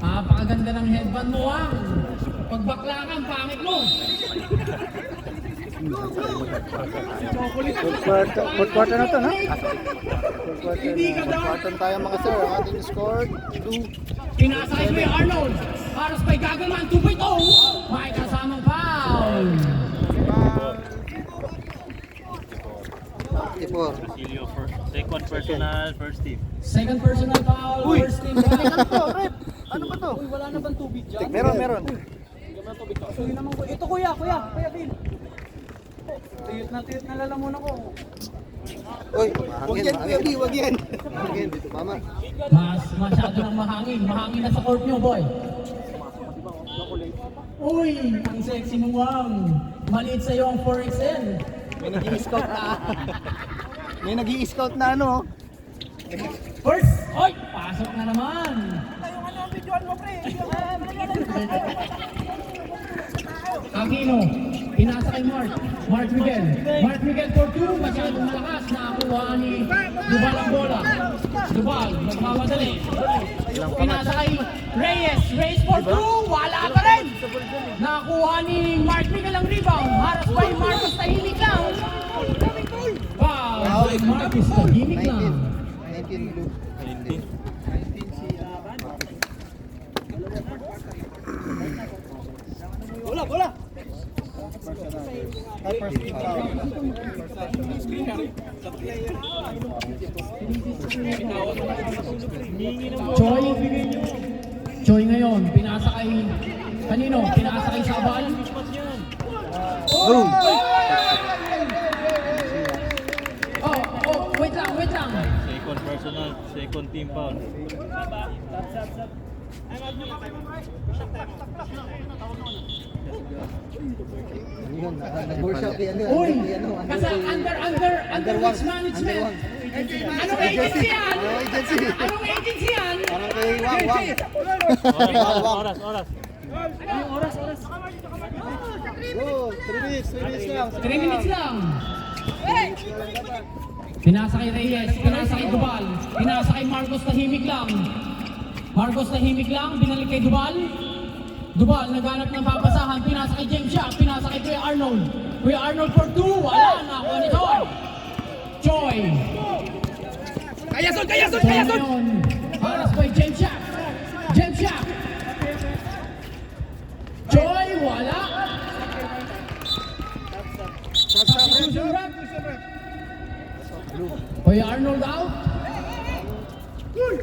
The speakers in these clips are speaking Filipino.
Pakaganda ng headband mo, Wang. Pagbakla kang pangit mo. Fourth quarter na to, no? Hindi ka daw. Quarter tayo mga sir. Ang ating score, 2. Pinasakay mo yung Arnold. Haros pa'y gagalman, 2.0. May kasamang foul. 54. Second personal, first team. Second personal foul, first team foul. Ano to, Rep? Ano ba to? Uy, wala na bang tubig dyan? Meron. Suhin naman ko. Ito kuya Bill. Tuyot na lalamunan ko. Uy, mahangin. Wag yan. Mahangin, dito mama. Masyado nang mahangin. Mahangin na sa court nyo, boy. Uy, ang sexy mo, Wang. Maliit sa'yo ang 4XL. May nag-i-scout na ano. First! Oy! Pasok na naman! Aquino, pinasa kay Mark Miguel for 2, masyadong malakas, nakakuha ni Dubal ang bola. Dubal, nagmamadali. Pinasa kay Reyes for 2, wala pa rin. Nakakuha ni Mark Miguel ang rebound, haras pa yung Marcos, tahimik lang. Wow, Marcos, tahimik lang. 19 blue. 19. Bola! Choy ngayon, pinasa kay kanino? Pinasa kay Sabal. Boom! Wait lang. Second personal, second team foul. Nag-workshop yan. Uy, kasi under which management? Anong agency yan? Anong agency yan? Parang kay Wang. Oras. Anong oras? Go, 3 minutes lang. 3 minutes lang. Pinasa kay Reyes, pinasa kay Dubal, pinasa kay Marcos, tahimik lang, binalik kay Dubal. Dubal, naghanap ng papasahan, pinasa kay James Shack, pinasa kay Kuya Arnold. Kuya Arnold for 2, wala, nakuha ni Choi. Kayason! Ngayon, paras kay James Shack. Choi, wala. Substitution rep. Kuya Arnold out.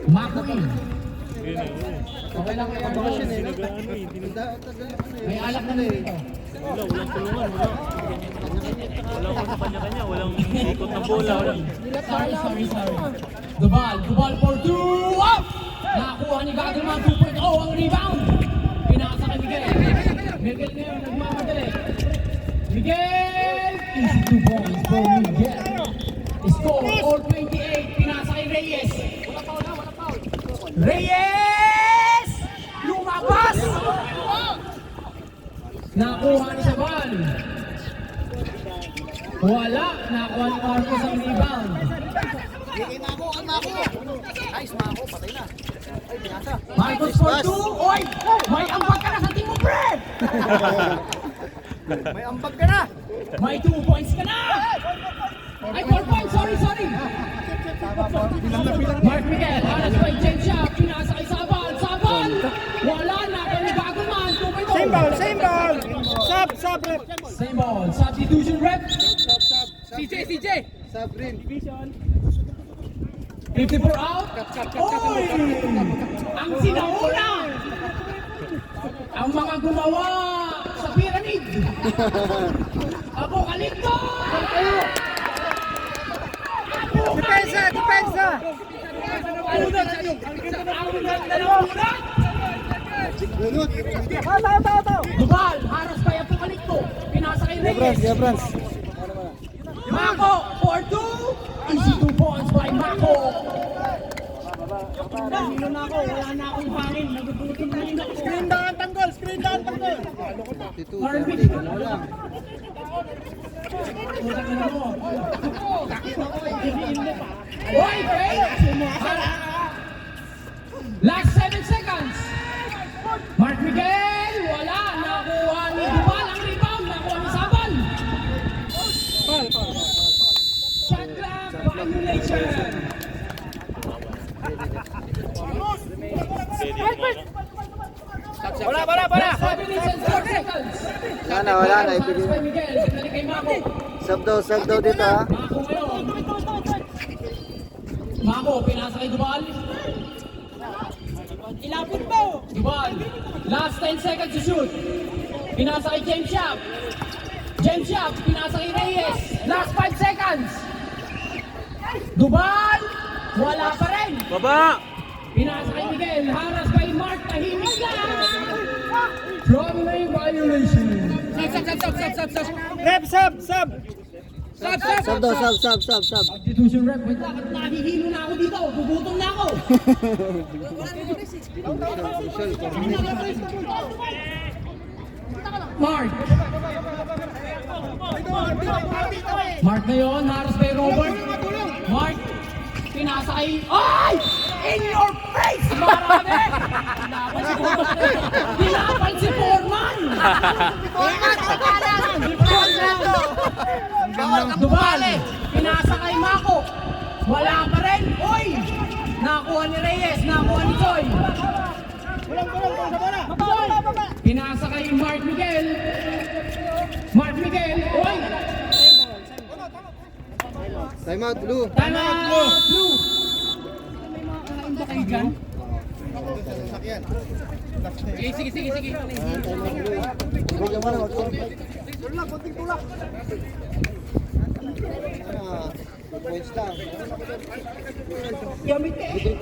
Mako in. Okay lang kaya may alak na dito. Walang tulungan, walang sa kanya-kanya, walang ikot ng bola. Sorry. Dubal for 2. Up! Nakakuha ni Gagelman 2.0 ang rebound. Pinasa kay Miguel ngayon, nagmamadali. Miguel! Easy 2 points for Miguel. Score, all 28. Pinasa kay Reyes. Reyes! Lumabas! Nakuha ni Sabal. Wala. Nakuha ni Marcos ang rebound. Nice, Mako. Patay na. Ay, binasa. Marcos for 2. Oy! May ambag ka na sa team mo, Fred! May ambag ka na. May 2 points ka na! Ay, 4 points. Sorry. Mark Miguel, haras pa yung James Shack, pinasa kay Sabal. Wala na, pero Gagelman, 2.0. Same ball. Sub, rep. Same ball. Substitution rep. CJ. Sub green. 54 out. Oy! Ang sinauna! Ang mga gumawa sa pyramid. Apokalipto! Depensa. Dubal, haras pa yung Apokalipto. Pinasa kay Reyes. Mako for 2. Easy 2 points by Mako. Nahilo na ako, wala na akong hangin. Nagugutom na rin ako. Screen down, tanggol. Harvey. Hoy, Fred! Last 7 seconds. Mark Miguel, wala. Nakuha ni Dubal ang rebound. Nakuha ni Sabal. Shot clock violation. Last 5 minutes and 4 seconds. Wala na, ibigay. Mark Miguel, balik kay Mako. Sub daw dito ha. Mako ngayon. Mako, pinasa kay Dubal. Ilapit mo! Dubal. Last 10 seconds to shoot. Pinasa kay James Yap. James Yap, pinasa kay Reyes. Last 5 seconds. Dubal. Wala pa rin. Baba! Pinasa kay Miguel. Haras kay Mark. Tahimik lang. From may violation. Sub daw, sub. Substitution rep. Wait, bakit nahihilo na ako dito? Gugutom na ako. Mark. Mark na yun. Haras kay Robert. Mark. Pinasa kay... Ay! In your face! Marami! Pinapal si Foreman! Dubal! Pinasa kay Mako! Wala pa rin! Uy! Nakuha ni Reyes! Nakuha ni Joy! Pinasa kay Mark Miguel! Mark Miguel! Uy! Time out, Blue. Time out! Blue! Sige. Huwag naman na, points lang. Yamit eh!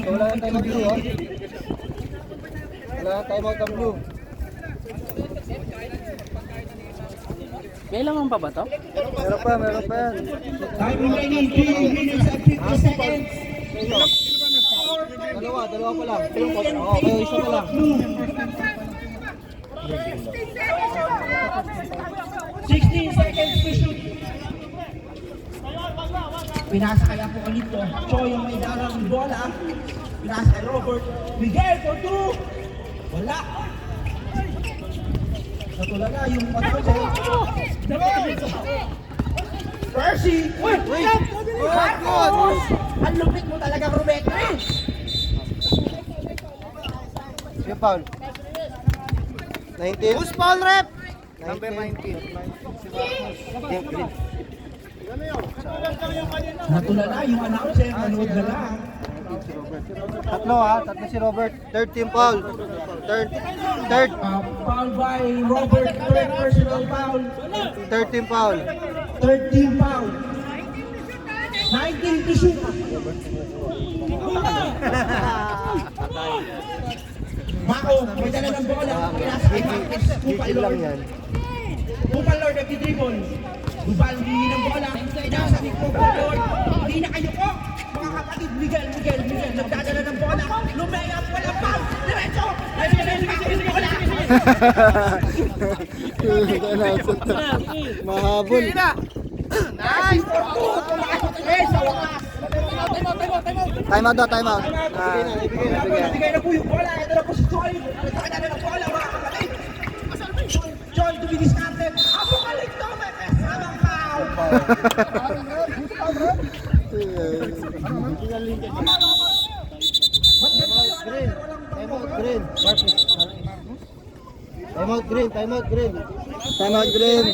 Wala na time out, Blue ha. Wala na time out ang Blue. Kailangan pa ba to? Meron pa yan. Time remaining 3 minutes and 50 seconds. Dalawa pa lang. Okay, isa pa lang. 16 seconds to shoot. Pinasa kay Apokalipto. Choy yung may darang bola. Pinasa kay Robert. Miguel for 2. Wala. Natula na yung patay. Percy! Uy! Marcos! Ang lupit mo talaga, Roberto! Yung foul. 19. Who's foul rep? Number 19. Natula na yung announcer. Manood na lang. Tatlo si Robert. Third team foul. Third. Foul by Robert. Third personal foul. Third team foul. Third team foul. 19 to shoot. Mako, may dala ng bola. Pinasa kay Marcos. Kupal Lord. Kupal Lord nagtidribble. Dubal hindi ng bola. Pinasa ni Kupal Lord. Hindi na kayo po. Mga kapatid, Miguel. Nagdadala ng bola. Lumayap, walang foul. Diretso. Bola. Mahabol. Nice for two. Sa wakas. Time out. Nabigay na po yung bola. Ito na po si Joy. Nagdadala ng bola, mga kapatid. Joy to be discarded. Apokalipto. May kasamang foul. Time out, Green.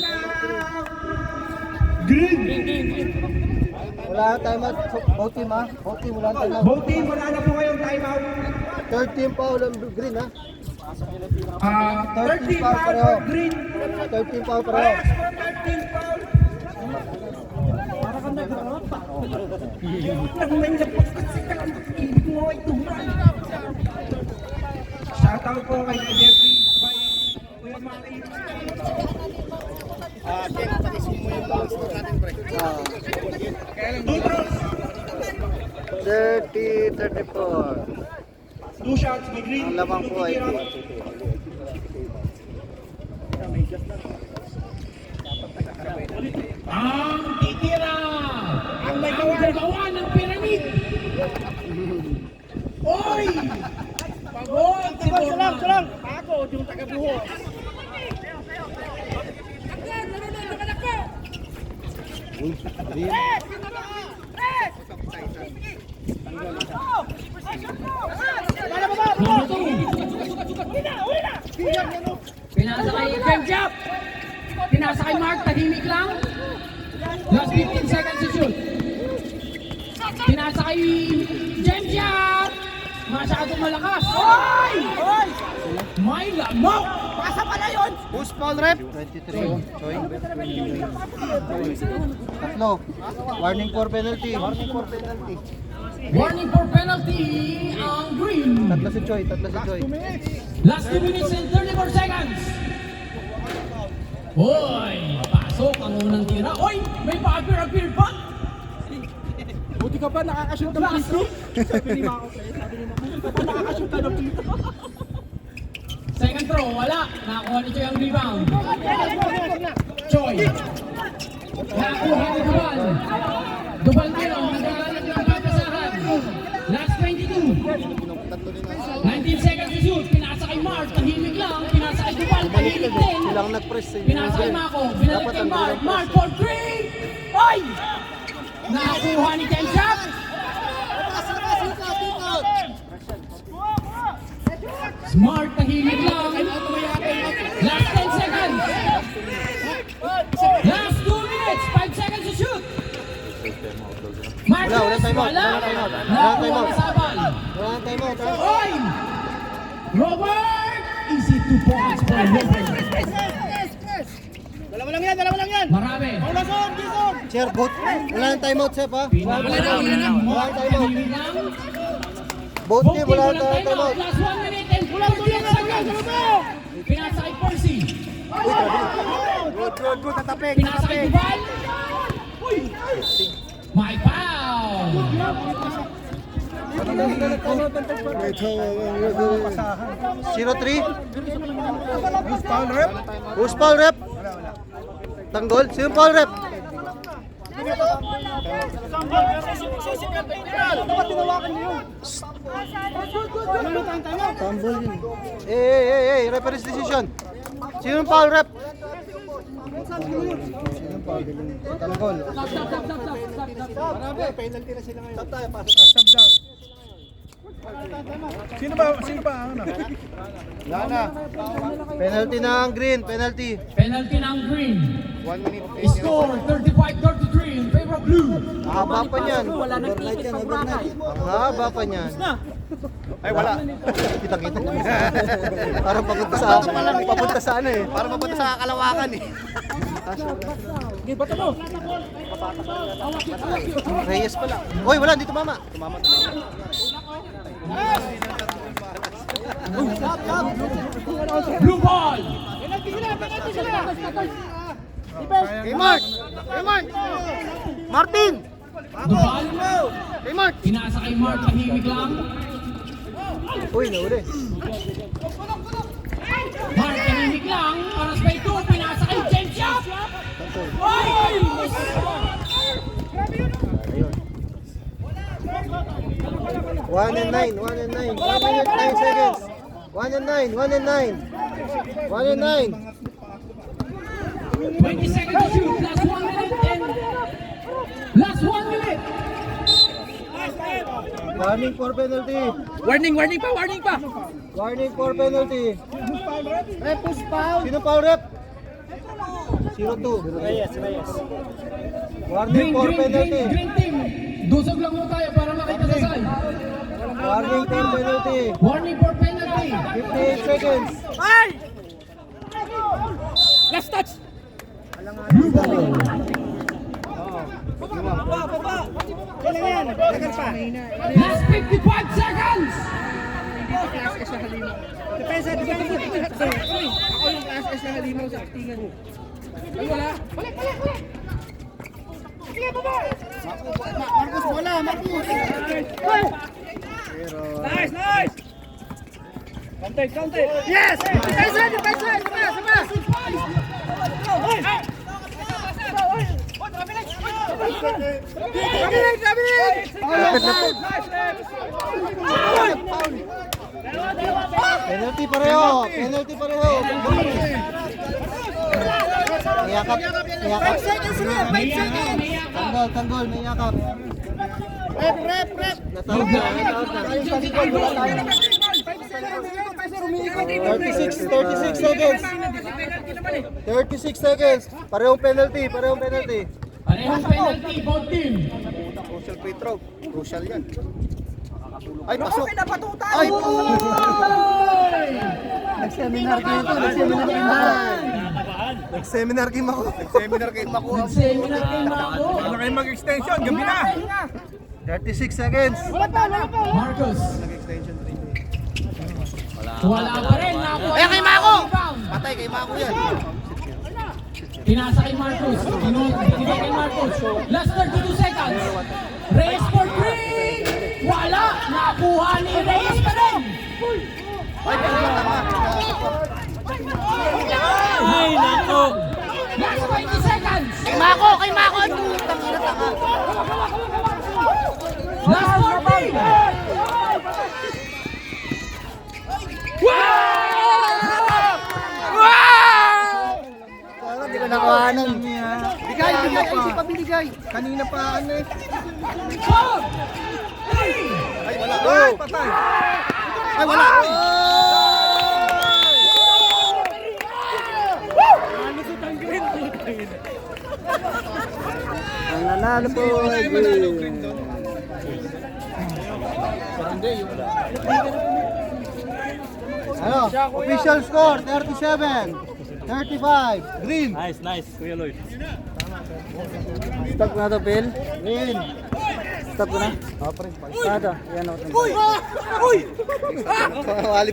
Wala time out. Both team ha. Both team wala time out. Both team, wala na po ngayong timeout. Third team foul ang Green ha. Third team foul for Green. Third team foul pareho. Third team foul. Para kang nag-harap pa. Nagmay na po kasi ibig mo ay tumay. Shoutout po kay Jeffrey. Kuya Mali. 30-34. 2 shots by Green. Ang lamang po ay Ang titira! Ang may gawa ng pyramid! Oy! Pagod si Borma! Ako, yung taga-buho. Number 2. Pinasa kay Benjap. Pinasa kay Mark, tahimik lang. Last 15 seconds to shoot. Pinasa kay Benjap. Masyadong malakas. Oy! May lamok! Pasa pala yun! Push foul rep. 23. Choi. Tatlo. Warning for penalty. Warning for penalty. Warning for penalty ang green. Tatlo si Choi. Tatlo si Choi. Last 2 minutes and 34 seconds. Hoy! Pasok ang unang tira. Hoy! May pa-appear pa! Buti ka pa nakakashoot ng dito. Sabi ni Mako sa'yo, sabi ni Mako, buti ka pa nakakashoot ng dito. Second throw, wala. Nakakuha ni Choi ang rebound. Choi. Nakakuha ni Dubal. Dubal kayo, nagkakalap ng papasahan. Last 22. 19 seconds to shoot. Pinasa kay Mark, tahimik lang. Pinasa kay Dubal, tahimik din. Silang nag-press sa inyo. Pinasa kay Mako, binalik kay Mark. Mark for 3. Oy! Nakakuha ni Kenshap. Smart, tahimik lang. Last 10 seconds. Last 2 minutes, 5 seconds to shoot. Marcus, Wala time out. wala. Wala time out. Wala Nakakuha time out. ni Sabal. Wala ang time out. Ha? Oy! Robert! Easy 2 points for Robert. Dalawa lang yan, dalawa lang yan! Marami. Paulason, Gison! Chair, boot. Wala ang time out, Sep, ha? Wala na. Wala ang time out. Tahimik lang. Both Both team, team, wala walang ang time out. Last 1 minute and 48 seconds. Pinasa kay Percy. Good, tatapik, Pinasa kay Duval. My foul. 0-3. Who's foul rep? Tanggol? Sino foul rep? Tambol yun. Referee's decision. Sino foul rep? Tanggol. Sino pa? Ano? Wala na. Penalty na ang green. Penalty. Penalty ng green. 1 minute. Score 35-33 in favor of blue. Haba pa niyan. Ang haba pa niyan. Ay, wala. Kita-kita ko. Parang papunta sa ano eh. Parang papunta sa Kalawakan eh. Reyes pala. Hoy, wala. Dito mama. Blue ball. Kay Mark! Kay Mark! Martin! Duval. Kay Mark! Pinasa kay Mark, tahimik lang. Uy, nauli. Mark, tahimik lang. Oras pa ito, pinasa kay James Yap. Oy! 1 and 9, 1 and 9. 1 minute, 9 seconds. 1 and 9, 1 and 9. 1 and 9. 20 seconds to shoot. Last 1 minute and... Last 1 minute. Warning for penalty. Warning pa! Warning for penalty. Sino foul rep? 0-2. Reyes. Warning for penalty. Green team. Dusog lang mo tayo para makita sa side. Warning for penalty. Warning for penalty. 58 seconds. Last touch! Blue ball. Baba! Kailan yan? Lagan pa! Last 55 seconds. Depensa! Ako yung class S na halimaw sa aktingan mo. Ay, wala! Balik! Sige, baba! Marcos, wala! Marcos! Nice! Yes! Penalty pareho. Penalty pareho. May yakap. May yakap. 5 seconds na! 5 seconds! Tanggol, tanggol. May yakap. Rep! Natawag na. Natawag na. 36 seconds. 36 seconds. Parehong penalty. Parehong penalty. Parehong penalty, both team. Crucial free throw. Crucial yan. Ay, pasok. Pinapatutan! Ay, Nag-seminar game ito. Nag-seminar game ako. Nag-seminar game ako. Nag-seminar game ako. Seminar kayo na ako. Ano kayo mag-extension? Gabi na! 36 seconds. Marcos. Wala pa rin. Nakuha Ayan kay Mako! rebound. Patay kay Mako yan. Pinasa kay Marcos. Binigay kay Marcos. Last 32 seconds. Reyes for three. Wala. Nakuha ni Reyes pa rin. Ay, tama. Ay, nako! Last 20 seconds. Kay Mako! Kay Mako! Putang ina, tanga. Last 40. Parang di ko nakuhanan. Bigay, bigay. Ay, pa binigay. Kanina pa ano eh. Four. Ay, wala. Ay, patay! Ay, wala. Ang nanalo po ay green. Ano? Official score 37, 35, green. Nice, nice, Kuya Lloyd. Stop na to, Phil. Green. Stop ko na. Oh, pre. Yan ako. Uy! Uy! Uy!